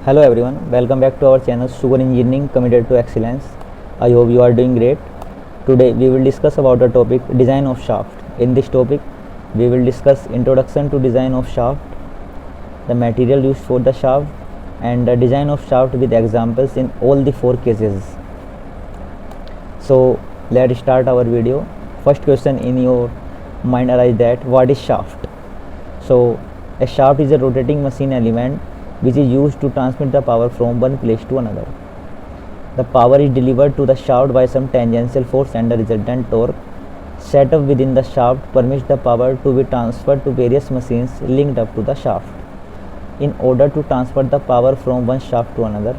Hello everyone, welcome back to our channel Sugar Engineering Committed to Excellence. I hope you are doing great. Today we will discuss about the topic design of shaft. In this topic we will discuss introduction to design of shaft, the material used for the shaft and the design of shaft with examples in all the four cases. So let's start our video. First question in your mind arises that what is shaft? So a shaft is a rotating machine element which is used to transmit the power from one place to another. The power is delivered to the shaft by some tangential force and the resultant torque set up within the shaft permits the power to be transferred to various machines linked up to the shaft. In order to transfer the power from one shaft to another,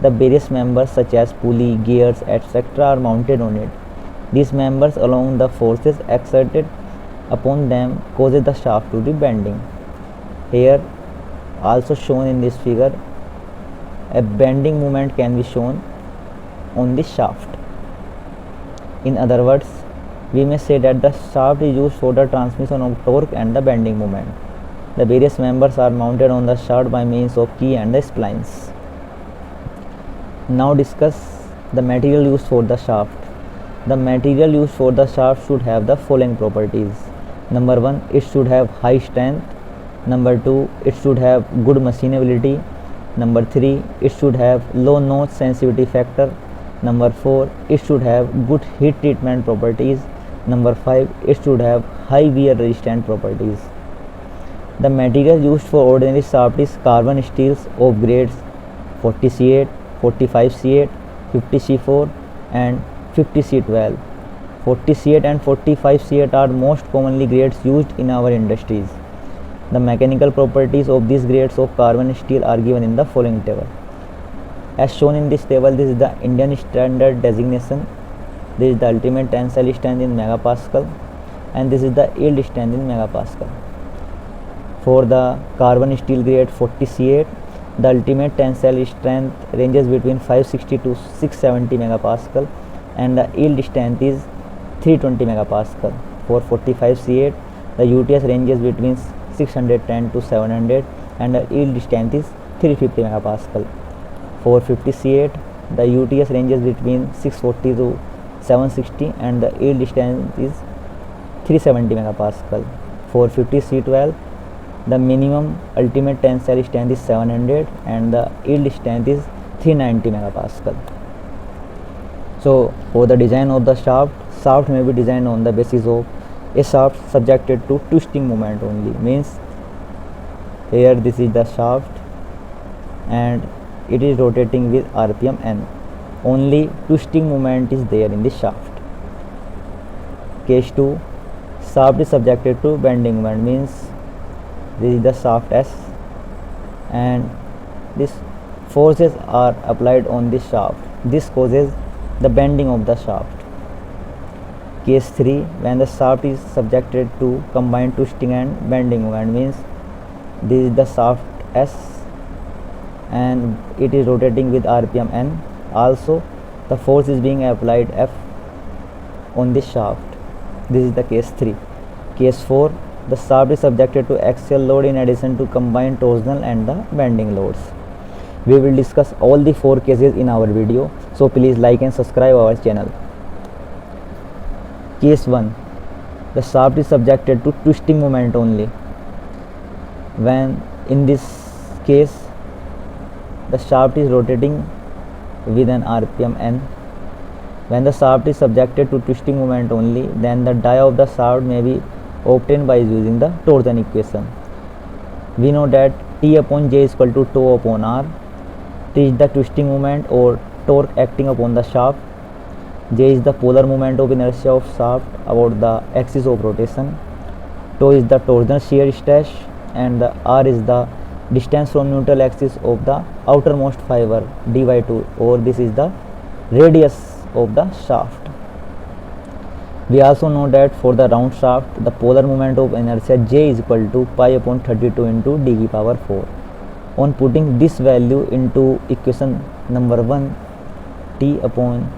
the various members such as pulley, gears, etc. are mounted on it. These members along the forces exerted upon them causes the shaft to be bending. Here also shown in this figure, a bending moment can be shown on the shaft. In other words, we may say that the shaft is used for the transmission of torque and the bending moment. The various members are mounted on the shaft by means of key and the splines. Now discuss the material used for the shaft. The material used for the shaft should have the following properties. Number 1, it should have high strength. Number 2, it should have good machinability. Number 3, it should have low notch sensitivity factor. Number 4, it should have good heat treatment properties. Number 5, it should have high wear resistant properties. The material used for ordinary shaft is carbon steels of grades 40C8, 45C8, 50C4 and 50C12. 40C8 and 45C8 are most commonly grades used in our industries. The mechanical properties of these grades of carbon steel are given in the following table. As shown in this table, this is the Indian standard designation, this is the ultimate tensile strength in megapascal, and this is the yield strength in megapascal. For the carbon steel grade 40C8, the ultimate tensile strength ranges between 560 to 670 megapascal and the yield strength is 320 megapascal. For 45C8, the UTS ranges between 610 to 700 and the yield strength is 350 megapascal. For 50C8, the UTS ranges between 640 to 760 and the yield strength is 370 megapascal. For 50C12, the minimum ultimate tensile strength is 700 and the yield strength is 390 megapascal. So for the design of the shaft may be designed on the basis of a shaft subjected to twisting moment only. Means here this is the shaft and it is rotating with RPM n. Only twisting moment is there in the shaft. Case 2, shaft is subjected to bending moment. Means this is the shaft S and these forces are applied on this shaft. This causes the bending of the shaft. Case 3, when the shaft is subjected to combined twisting and bending moment. Means this is the shaft S and it is rotating with RPM n. Also the force is being applied F on this shaft. This is the case 3. Case 4, the shaft is subjected to axial load in addition to combined torsional and the bending loads. We will discuss all the 4 cases in our video, so please like and subscribe our channel. Case 1, the shaft is subjected to twisting moment only. When in this case the shaft is rotating with an RPM n. When the shaft is subjected to twisting moment only, then the dia of the shaft may be obtained by using the torsion equation. We know that T upon J is equal to tau upon R. T is the twisting moment or torque acting upon the shaft. J is the polar moment of inertia of shaft about the axis of rotation. Tau is the torsional shear stress and the R is the distance from neutral axis of the outermost fiber d by 2, or this is the radius of the shaft. We also know that for the round shaft, the polar moment of inertia J is equal to pi upon 32 into d power 4. On putting this value into equation number 1, T upon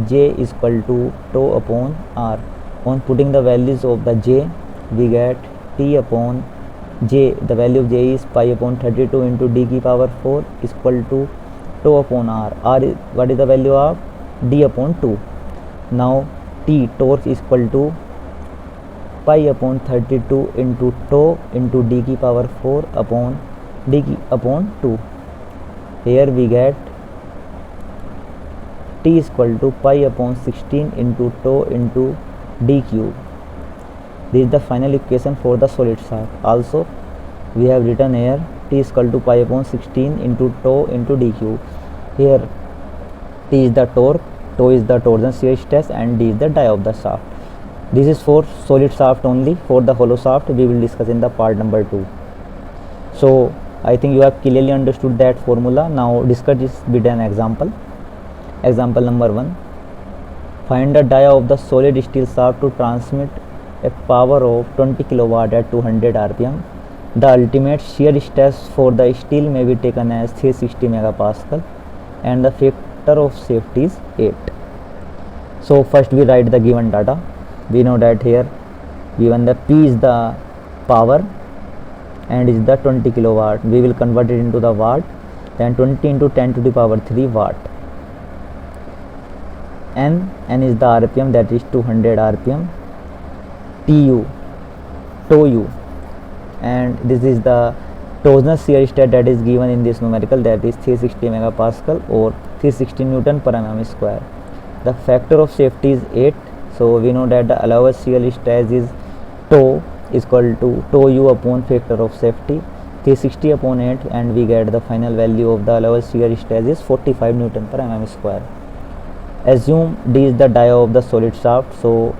J is equal to tau upon R. On putting the values of the J, we get T upon J, the value of J is pi upon 32 into d की power 4 is equal to tau upon r. What is the value of d upon 2. Now T, torque is equal to pi upon 32 into tau into d की power 4 upon d की upon 2. Here we get T is equal to pi upon 16 into tau into d cube. This is the final equation for the solid shaft. Also we have written here T is equal to pi upon 16 into tau into d cube. Here T is the torque, tau is the torsion shear stress, and d is the dia of the shaft. This is for solid shaft only. For the hollow shaft we will discuss in the part number 2. So I think you have clearly understood that formula. Now discuss this with an example. Example number 1. Find the dia of the solid steel shaft to transmit a power of 20 kilowatt at 200 rpm. The ultimate shear stress for the steel may be taken as 360 megapascal and the factor of safety is 8. So first we write the given data. We know that here given the P is the power and is the 20 kilowatt. We will convert it into the watt, then 20 into 10 to the power 3 watt. N is the rpm, that is 200 rpm. Tau u, and this is the torsional shear stress that is given in this numerical, that is 360 megapascal or 360 Newton per mm square. The factor of safety is 8. So we know that the allowed shear stress is tau is equal to tau u upon factor of safety 360 upon 8, and we get the final value of the allowed shear stress is 45 Newton per mm square. Assume D is the dia of the solid shaft. So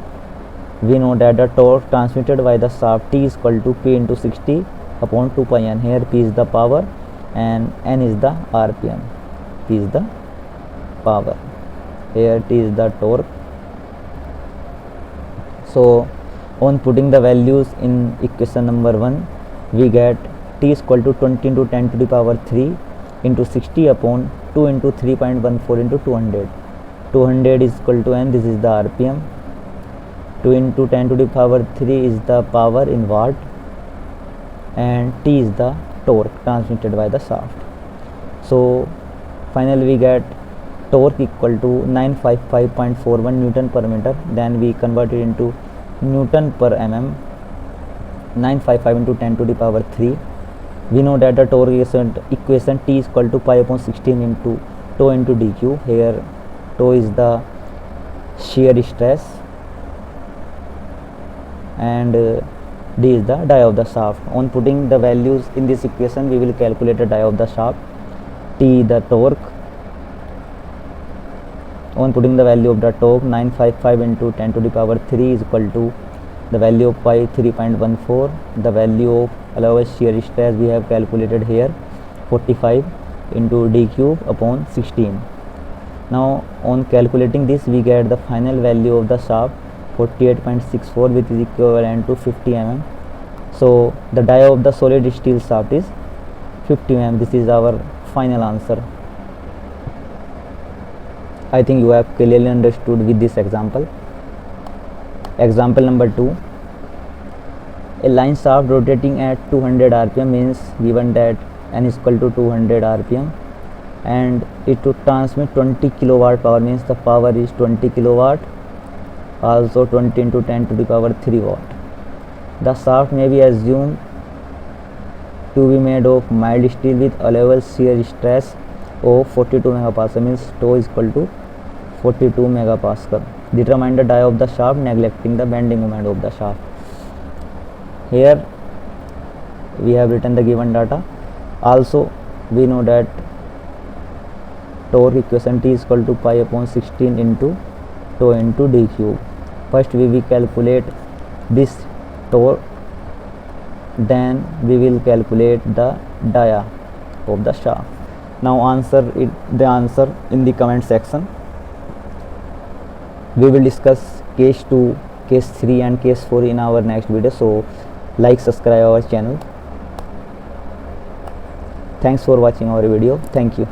we know that the torque transmitted by the shaft T is equal to P into 60 upon 2 pi n. Here P is the power and N is the rpm. P is the power. Here T is the torque. So on putting the values in equation number 1, we get T is equal to 20 into 10 to the power 3 into 60 upon 2 into 3.14 into 200. 200 is equal to N, this is the rpm. 2 into 10 to the power 3 is the power in watt, and T is the torque transmitted by the shaft. So finally we get torque equal to 955.41 Newton per meter. Then we convert it into Newton per mm. 955 into 10 to the power 3. We know that the torque equation T is equal to pi upon 16 into tau into d cube. Here tau is the shear stress and d is the dia of the shaft. On putting the values in this equation, we will calculate the dia of the shaft. T the torque. On putting the value of the torque, 955 into 10 to the power 3 is equal to the value of pi 3.14. The value of allowed shear stress we have calculated here 45 into d cube upon 16. Now on calculating this, we get the final value of the shaft 48.64, which is equivalent to 50 mm. So the dia of the solid steel shaft is 50 mm. This is our final answer. I think you have clearly understood with this example. Example number 2. A line shaft rotating at 200 rpm means given that n is equal to 200 rpm and it to transmit 20 kilowatt power means the power is 20 kilowatt, also 20 into 10 to the power 3 watt. The shaft may be assumed to be made of mild steel with allowable shear stress of 42 megapascal, means tau is equal to 42 megapascal. Determine the dia of the shaft neglecting the bending moment of the shaft. Here we have written the given data. Also we know that torque equation T is equal to pi upon 16 into tau into d cube. First we will calculate this torque, then we will calculate the dia of the shaft. Now answer the answer in the comment section. We will discuss case 2, case 3 and case 4 in our next video. So like, subscribe our channel. Thanks for watching our video. Thank you.